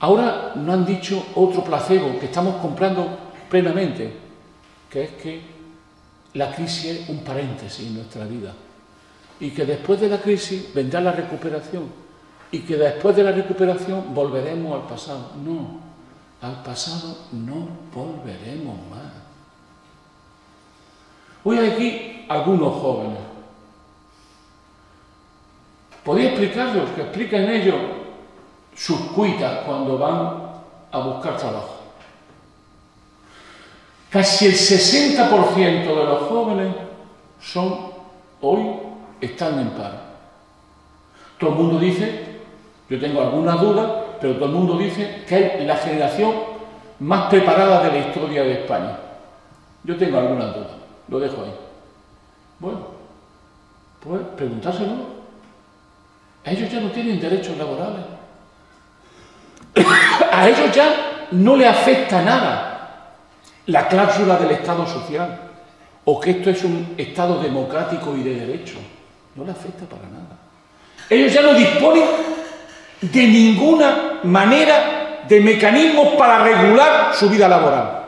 [SPEAKER 1] Ahora nos han dicho otro placebo que estamos comprando plenamente, que es que la crisis es un paréntesis en nuestra vida y que después de la crisis vendrá la recuperación y que después de la recuperación volveremos al pasado. No, al pasado no volveremos más. Hoy hay aquí algunos jóvenes. ¿Podéis explicarlos? Que expliquen ellos sus cuitas cuando van a buscar trabajo. Casi el 60% de los jóvenes hoy están en paro. Todo el mundo dice, yo tengo algunas dudas, pero todo el mundo dice que es la generación más preparada de la historia de España. Yo tengo algunas dudas, lo dejo ahí. Bueno, pues preguntárselo. Ellos ya no tienen derechos laborales. A ellos ya no les afecta nada la cláusula del Estado social, o que esto es un Estado democrático y de derecho. No le afecta para nada. Ellos ya no disponen de ninguna manera de mecanismos para regular su vida laboral.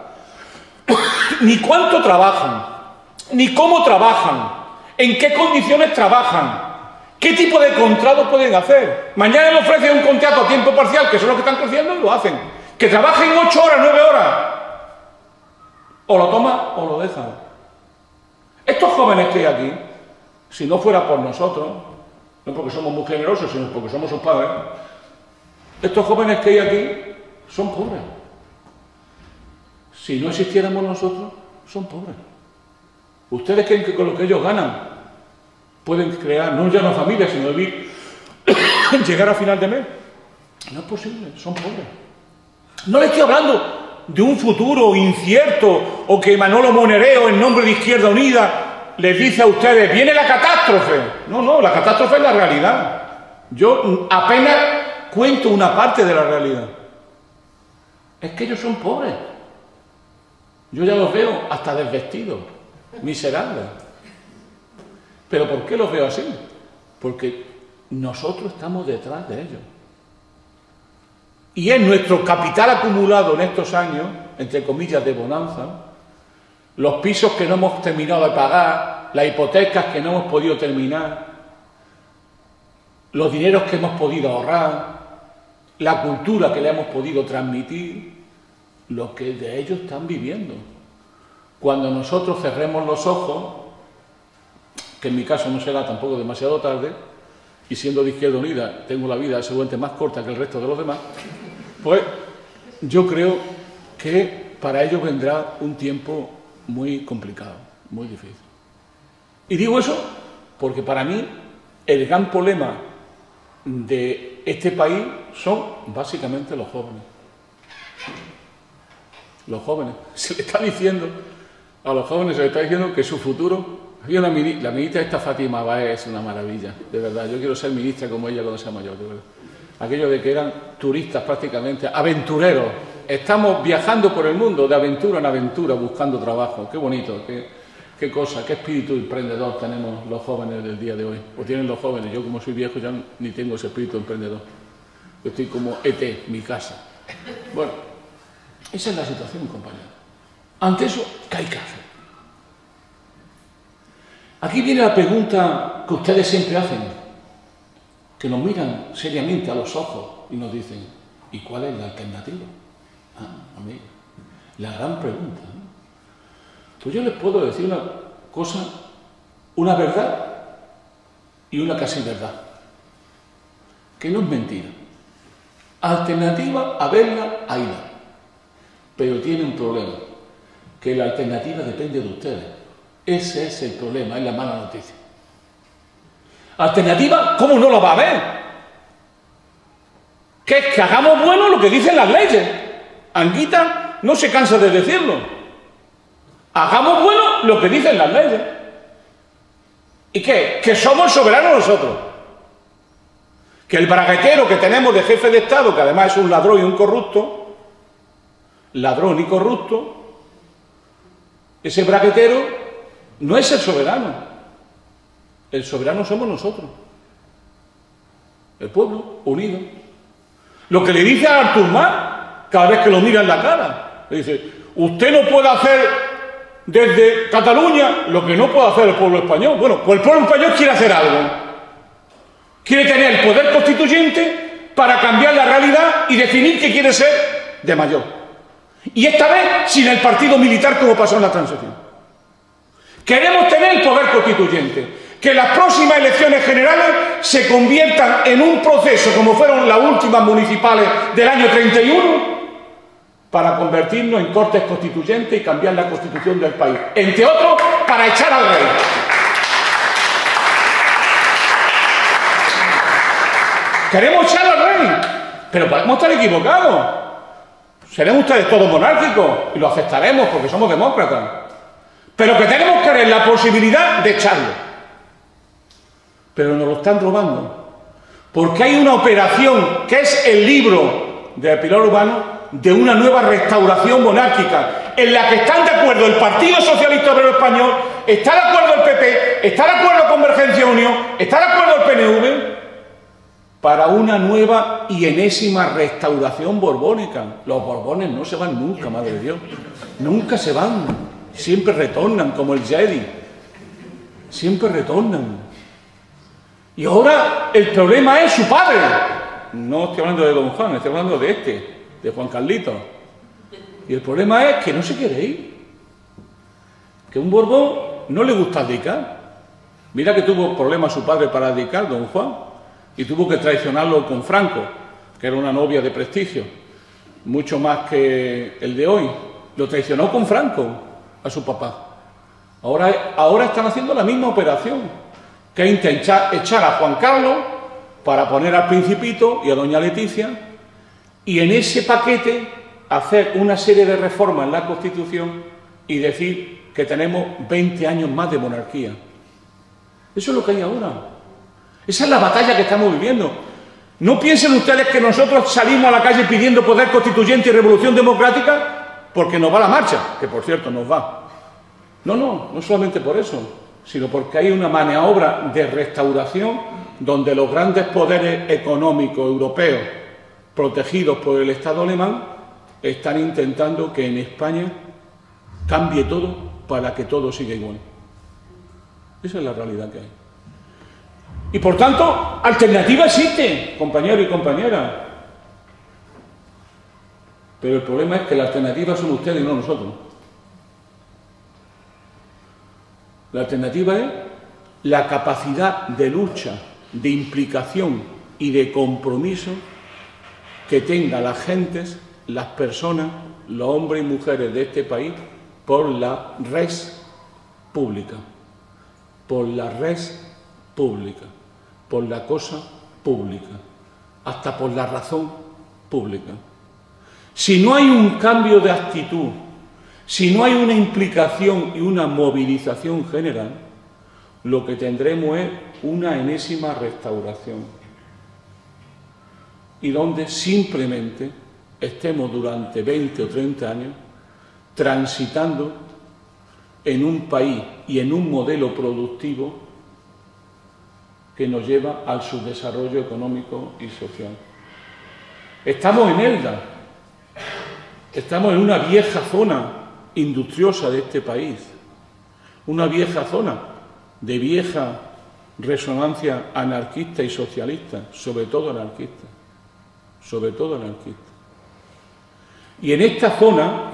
[SPEAKER 1] Ni cuánto trabajan, ni cómo trabajan, ¿En qué condiciones trabajan? ¿Qué tipo de contrato pueden hacer? Mañana le ofrecen un contrato a tiempo parcial, que son los que están creciendo, y lo hacen. Que trabajen 8 horas, 9 horas. O lo toman o lo dejan. Estos jóvenes que hay aquí, si no fuera por nosotros, no porque somos muy generosos, sino porque somos sus padres, estos jóvenes que hay aquí son pobres. Si no existiéramos nosotros, son pobres. ¿Ustedes creen que con lo que ellos ganan pueden crear, no ya una familia, sino vivir, llegar a final de mes? No es posible, son pobres. No les estoy hablando de un futuro incierto o que Manolo Monereo, en nombre de Izquierda Unida, les dice a ustedes, viene la catástrofe. No, no, la catástrofe es la realidad. Yo apenas cuento una parte de la realidad. Es que ellos son pobres. Yo ya los veo hasta desvestidos, miserables. ¿Pero por qué los veo así? Porque nosotros estamos detrás de ellos. Y es nuestro capital acumulado en estos años, entre comillas, de bonanza, los pisos que no hemos terminado de pagar, las hipotecas que no hemos podido terminar, los dineros que hemos podido ahorrar, la cultura que le hemos podido transmitir, lo que de ellos están viviendo. Cuando nosotros cerremos los ojos, que en mi caso no será tampoco demasiado tarde, y siendo de Izquierda Unida tengo la vida seguramente más corta que el resto de los demás, pues yo creo que para ellos vendrá un tiempo muy complicado, muy difícil. Y digo eso porque para mí el gran problema de este país son básicamente los jóvenes. Los jóvenes. Se le está diciendo a los jóvenes, se les está diciendo que su futuro... Había la ministra esta Fátima Báez, es una maravilla, de verdad. Yo quiero ser ministra como ella cuando sea mayor, de verdad. Aquello de que eran turistas prácticamente, aventureros. Estamos viajando por el mundo de aventura en aventura buscando trabajo. Qué bonito, qué cosa, qué espíritu emprendedor tenemos los jóvenes del día de hoy. O tienen los jóvenes. Yo como soy viejo ya ni tengo ese espíritu emprendedor. Yo estoy como ET, mi casa. Bueno, esa es la situación, compañeros. Ante eso, ¿qué hay que hacer? Aquí viene la pregunta que ustedes siempre hacen, que nos miran seriamente a los ojos y nos dicen, ¿y cuál es la alternativa? Amigo, la gran pregunta, ¿no? Pues yo les puedo decir una cosa, una verdad y una casi verdad, que no es mentira. Alternativa a verla, hayla, pero tiene un problema, que la alternativa depende de ustedes. Ese es el problema, es la mala noticia. Alternativa, ¿cómo no lo va a ver? Que es que hagamos bueno lo que dicen las leyes. Anguita no se cansa de decirlo. Hagamos bueno lo que dicen las leyes. ¿Y qué? Que somos soberanos nosotros. Que el braguetero que tenemos de jefe de Estado, que además es un ladrón y un corrupto, ladrón y corrupto, ese braguetero no es el soberano. El soberano somos nosotros. El pueblo unido. Lo que le dice a Artur Mas, cada vez que lo mira en la cara, le dice, usted no puede hacer desde Cataluña lo que no puede hacer el pueblo español. Bueno, pues el pueblo español quiere hacer algo. Quiere tener el poder constituyente para cambiar la realidad y definir qué quiere ser de mayor. Y esta vez sin el partido militar como pasó en la transición. Queremos tener el poder constituyente, que las próximas elecciones generales se conviertan en un proceso, como fueron las últimas municipales del año 31, para convertirnos en cortes constituyentes y cambiar la constitución del país. Entre otros, para echar al rey. Queremos echar al rey, pero podemos estar equivocados. Seremos ustedes todos monárquicos y lo aceptaremos porque somos demócratas. Pero que tenemos que tener la posibilidad de echarlo. Pero nos lo están robando. Porque hay una operación, que es el libro de Pilar Urbano, de una nueva restauración monárquica, en la que están de acuerdo el Partido Socialista Obrero Español, está de acuerdo el PP, está de acuerdo Convergencia y Unión, está de acuerdo el PNV, para una nueva y enésima restauración borbónica. Los borbones no se van nunca, madre de Dios. Nunca se van. Siempre retornan como el Jedi. siempre retornan. Y ahora el problema es su padre. No estoy hablando de don Juan, estoy hablando de Juan Carlitos. Y el problema es que no se quiere ir. Que un Borbón no le gusta abdicar. Mira que tuvo problemas su padre para abdicar, don Juan, y tuvo que traicionarlo con Franco, que era una novia de prestigio, mucho más que el de hoy. Lo traicionó con Franco a su papá. Ahora están haciendo la misma operación, que es intentar echar a Juan Carlos para poner al Principito y a doña Leticia, y en ese paquete hacer una serie de reformas en la Constitución y decir que tenemos 20 años más de monarquía. Eso es lo que hay ahora. Esa es la batalla que estamos viviendo. No piensen ustedes que nosotros salimos a la calle pidiendo poder constituyente y revolución democrática porque nos va la marcha, que por cierto nos va. No solamente por eso, sino porque hay una maniobra de restauración donde los grandes poderes económicos europeos, protegidos por el Estado alemán, están intentando que en España cambie todo para que todo siga igual. Esa es la realidad que hay. Y por tanto, alternativa existe, compañeros y compañeras. Pero el problema es que la alternativa son ustedes y no nosotros. La alternativa es la capacidad de lucha, de implicación y de compromiso que tengan las gentes, las personas, los hombres y mujeres de este país por la res pública, por la res pública, por la cosa pública, hasta por la razón pública. Si no hay un cambio de actitud, si no hay una implicación y una movilización general, lo que tendremos es una enésima restauración. Y donde simplemente estemos durante 20 o 30 años transitando en un país y en un modelo productivo que nos lleva al subdesarrollo económico y social. Estamos en Elda, estamos en una vieja zona industriosa de este país, una vieja zona de vieja resonancia anarquista y socialista, sobre todo anarquista, sobre todo anarquista. Y en esta zona,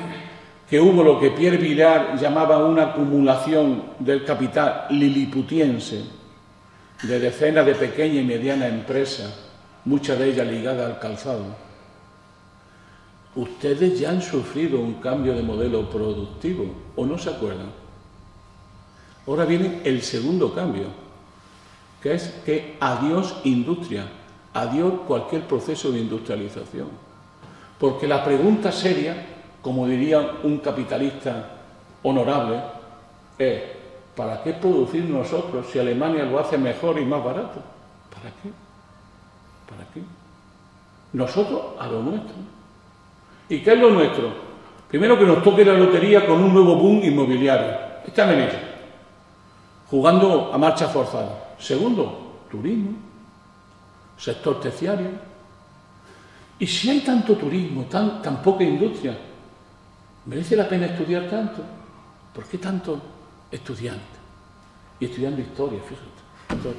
[SPEAKER 1] que hubo lo que Pierre Vilar llamaba una acumulación del capital liliputiense, de decenas de pequeñas y medianas empresas, muchas de ellas ligadas al calzado, ustedes ya han sufrido un cambio de modelo productivo, ¿o no se acuerdan? Ahora viene el segundo cambio, que es que adiós industria, adiós cualquier proceso de industrialización. Porque la pregunta seria, como diría un capitalista honorable, es ¿para qué producir nosotros si Alemania lo hace mejor y más barato? ¿Para qué? ¿Para qué? Nosotros a lo nuestro. ¿Y qué es lo nuestro? Primero, que nos toque la lotería con un nuevo boom inmobiliario. Están en ello, jugando a marcha forzada. Segundo, turismo, sector terciario. Y si hay tanto turismo, tan poca industria, ¿merece la pena estudiar tanto? ¿Por qué tanto estudiante? Y estudiando historia, fíjate.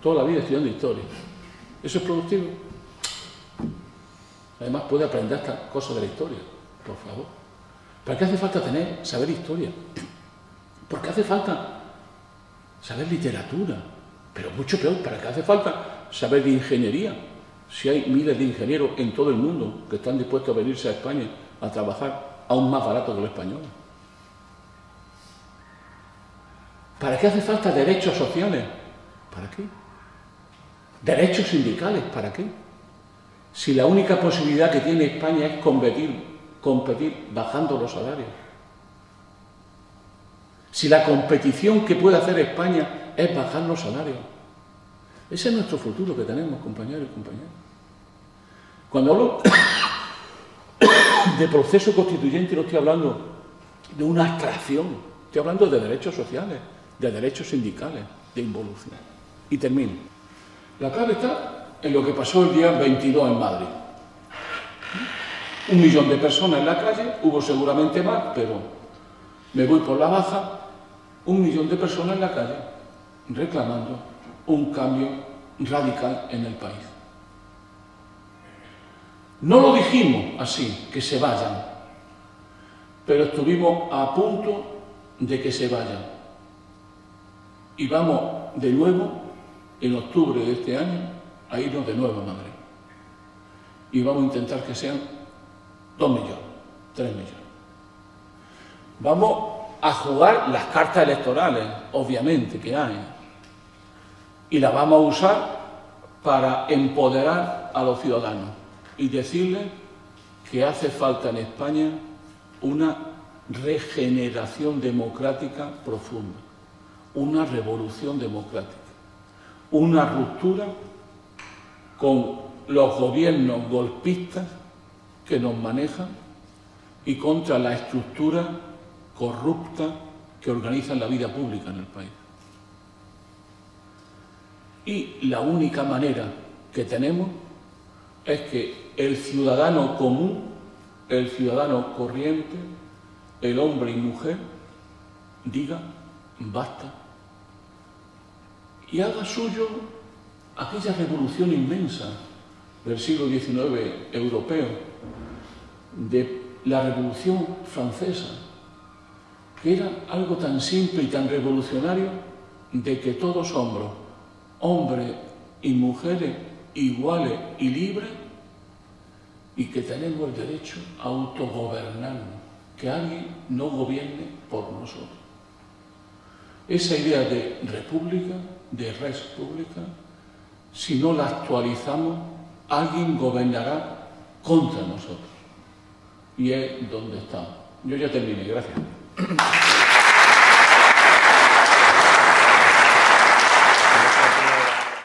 [SPEAKER 1] Toda la vida estudiando historia. ¿Eso es productivo? Además puede aprender estas cosas de la historia, por favor. ¿Para qué hace falta saber historia? Porque hace falta saber literatura, pero mucho peor, ¿para qué hace falta saber de ingeniería? Si hay miles de ingenieros en todo el mundo que están dispuestos a venirse a España a trabajar aún más barato que los españoles. ¿Para qué hace falta derechos sociales? ¿Para qué? ¿Derechos sindicales? ¿Para qué? Si la única posibilidad que tiene España es competir bajando los salarios. Si la competición que puede hacer España es bajar los salarios. Ese es nuestro futuro que tenemos, compañeros y compañeras. Cuando hablo de proceso constituyente no estoy hablando de una abstracción, estoy hablando de derechos sociales, de derechos sindicales, de involución. Y termino. La clave está en lo que pasó el día 22 en Madrid. 1 millón de personas en la calle, hubo seguramente más, pero me voy por la baja. 1 millón de personas en la calle reclamando un cambio radical en el país. No lo dijimos así, que se vayan, pero estuvimos a punto de que se vayan. Y vamos de nuevo, en octubre de este año, a irnos de nuevo a Madrid. Y vamos a intentar que sean 2 millones, 3 millones. Vamos a jugar las cartas electorales, obviamente, que hay. Y las vamos a usar para empoderar a los ciudadanos y decirles que hace falta en España una regeneración democrática profunda, una revolución democrática, una ruptura con los gobiernos golpistas que nos manejan y contra la estructura corrupta que organizan la vida pública en el país. Y la única manera que tenemos es que el ciudadano común, el ciudadano corriente, el hombre y mujer, diga basta y haga suyo aquella revolución inmensa del siglo XIX europeo, de la Revolución Francesa, que era algo tan simple y tan revolucionario de que todos somos hombres y mujeres iguales y libres y que tenemos el derecho a autogobernarnos, que alguien no gobierne por nosotros. Esa idea de república, de res pública, si no la actualizamos, alguien gobernará contra nosotros. Y es donde estamos. Yo ya terminé, gracias.